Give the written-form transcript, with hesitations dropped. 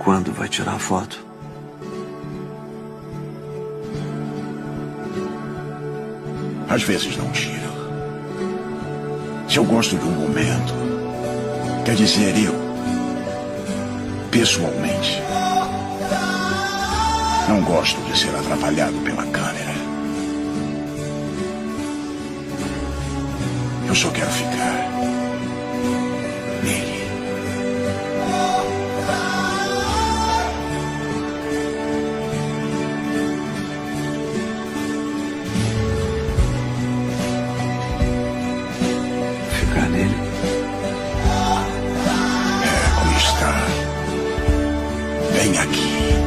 Quando vai tirar a foto? Às vezes não tiro. Se eu gosto de um momento, quer dizer, eu, pessoalmente, não gosto de ser atrapalhado pela câmera. Eu só quero ficar nele. Ficar nele? É, como está. Bem aqui.